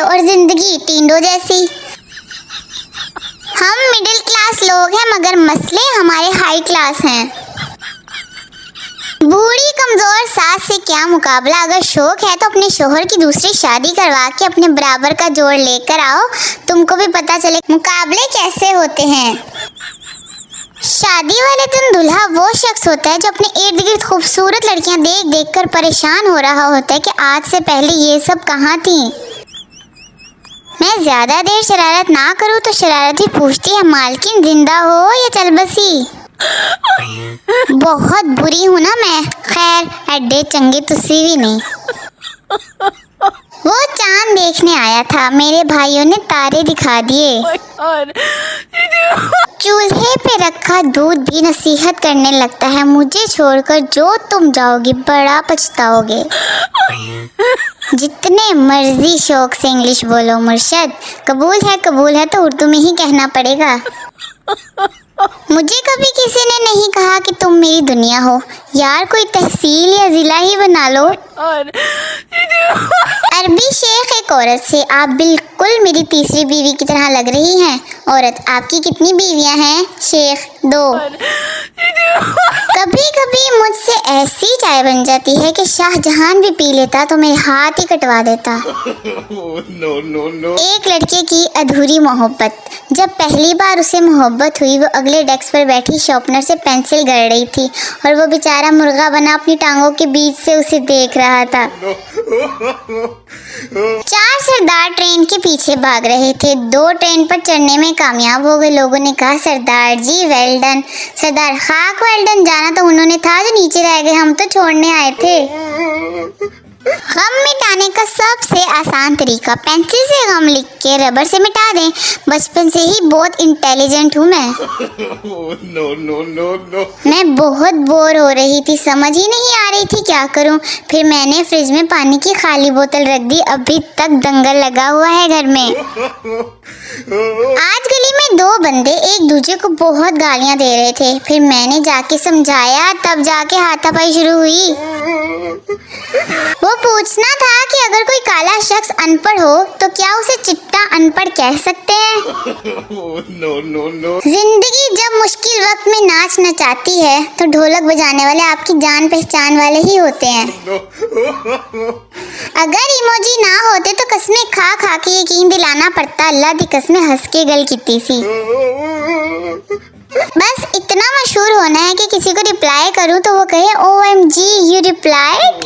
और जिंदगी टींडो जैसी। हम मिडिल क्लास लोग हैं मगर मसले हमारे हाई क्लास हैं। बूढ़ी कमजोर सास से क्या मुकाबला। अगर शौक है तो अपने शोहर की दूसरी शादी करवा के अपने बराबर का जोड़ लेकर आओ, तुमको भी पता चले मुकाबले कैसे होते हैं। शादी वाले दिन दूल्हा वो शख्स होता है जो अपने इर्द गिर्द खूबसूरत लड़कियां देख देख कर परेशान हो रहा होता है कि आज से पहले ये सब कहाँ थी। मैं ज्यादा देर शरारत ना करूँ तो शरारत भी पूछती है, मालकिन जिंदा हो या चल बसी। बहुत बुरी हूँ ना मैं। खैर एड्डे चंगे तुसी भी नहीं। वो चांद देखने आया था, मेरे भाइयों ने तारे दिखा दिए। चूल्हे पे रखा दूध भी नसीहत करने लगता है, मुझे छोड़कर जो तुम जाओगी बड़ा पछताओगे। जितने मर्जी शौक से इंग्लिश बोलो मुर्शद, कबूल है तो उर्दू में ही कहना पड़ेगा। मुझे कभी किसी ने नहीं कहा कि तुम मेरी दुनिया हो। यार कोई तहसील या जिला ही बना लो। अरबी शेख एक औरत से, आप बिल्कुल मेरी तीसरी बीवी की तरह लग रही हैं। औरत, आपकी कितनी बीवियां हैं? शेख, 2। कभी कभी मुझसे ऐसी चाय बन जाती है कि शाहजहां भी पी लेता तो मेरे हाथ ही कटवा देता। एक लड़के की अधूरी मोहब्बत। जब पहली बार उसे मोहब्बत हुई, वो अगले डेस्क पर बैठी शॉर्पनर से पेंसिल गड़ रही थी और वो बेचारा मुर्गा बना अपनी टांगों के बीच से उसे देख रहा था। 4 सरदार ट्रेन के पीछे भाग रहे थे। 2 ट्रेन पर चढ़ने में कामयाब हो गए। लोगों ने कहा, सरदार जी वेल डन। सरदार खाक वेल डन, जाना तो उन्होंने था जो नीचे रह गए, हम तो छोड़ने आए थे। गम मिटाने का सबसे आसान तरीका, पेंसिल से गम लिख के रबर से मिटा दें। बचपन से ही बहुत इंटेलिजेंट हूँ मैं। मैं बहुत बोर हो रही थी, समझ ही नहीं आ रही थी क्या करूँ। फिर मैंने फ्रिज में पानी की खाली बोतल रख दी। अभी तक दंगल लगा हुआ है घर में। आज गली में 2 बंदे एक दूसरे को बहुत गालियाँ दे रहे थे। फिर मैंने जाके समझाया, तब जाके हाथापाई शुरू हुई। वो पूछना था कि अगर कोई काला शख्स अनपढ़ हो तो क्या उसे चिट्टा अनपढ़ कह सकते हैं? जिंदगी जब मुश्किल वक्त में नाच नचाती है तो ढोलक बजाने वाले आपकी जान पहचान वाले ही होते हैं। अगर इमोजी ना होते तो कसमें खा खा के यकीन दिलाना पड़ता, अल्लाह दी कसमें हंस के गल कीती सी। बस इतना मशहूर होना है कि किसी को रिप्लाई करूं तो वो कहे, OMG यू रिप्लाइड।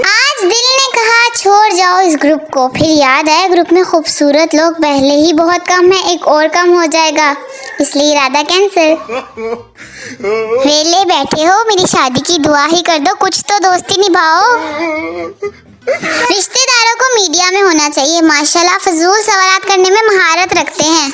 आज दिल ने कहा छोड़ जाओ इस ग्रुप को, फिर याद आया ग्रुप में खूबसूरत लोग पहले ही बहुत कम है, एक और कम हो जाएगा, इसलिए इरादा कैंसिल। वेले बैठे हो, मेरी शादी की दुआ ही कर दो, कुछ तो दोस्ती निभाओ। रिश्तेदारों को मीडिया में होना चाहिए, माशाल्लाह फजूल सवालात करने में महारत रखते हैं।